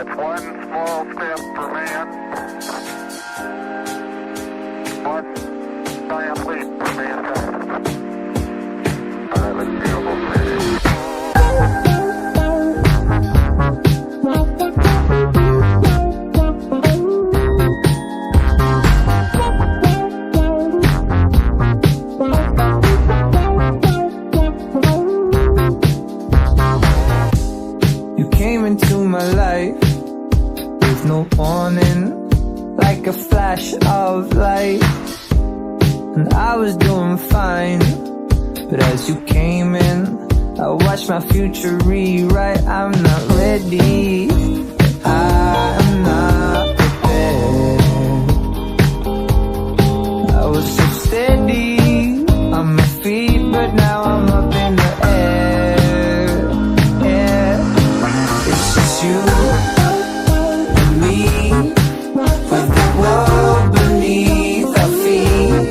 It's one small step for man, one giant leap for mankind. I was beautiful city. You came into my life with no warning, like a flash of light. And I was doing fine, but as you came in, I watched my future rewrite. I'm not ready, I'm not prepared. I was so steady on my feet, but now I'm up in the air. Yeah, it's just you and me, with the world beneath our feet.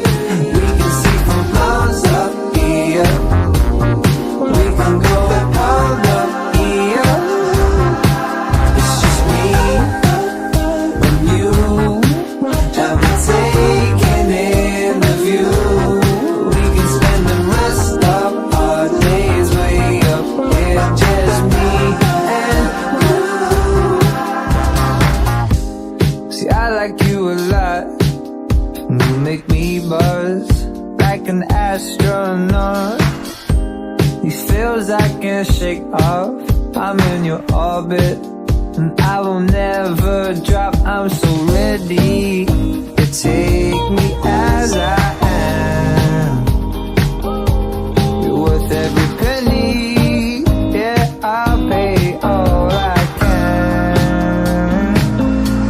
We can see from miles up here, we can go all up here. It's just me and you, and we're taking in the view. We can spend the rest of our days way up here, just me and you. See, I like you a lot, and you make me buzz like an astronaut. These feels I can't shake off. I'm in your orbit, and I will never drop. I'm so ready to take me as I am. You're worth every penny. Yeah, I'll pay all I can.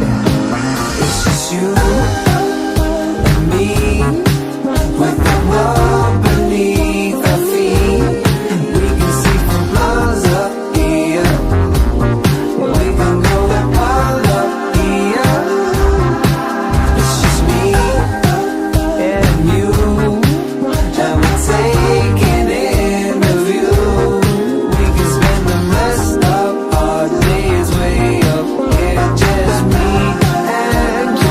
Yeah. It's just you and me, with the world beneath our feet. We can see from miles up here, we can go all up here. It's just me and you, and we're taking in the view. We can spend the rest of our days way up here, just me and you.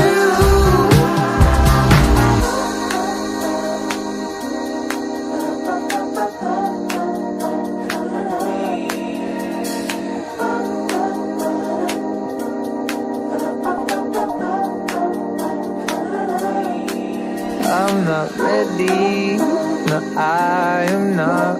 I'm not ready, no, I am not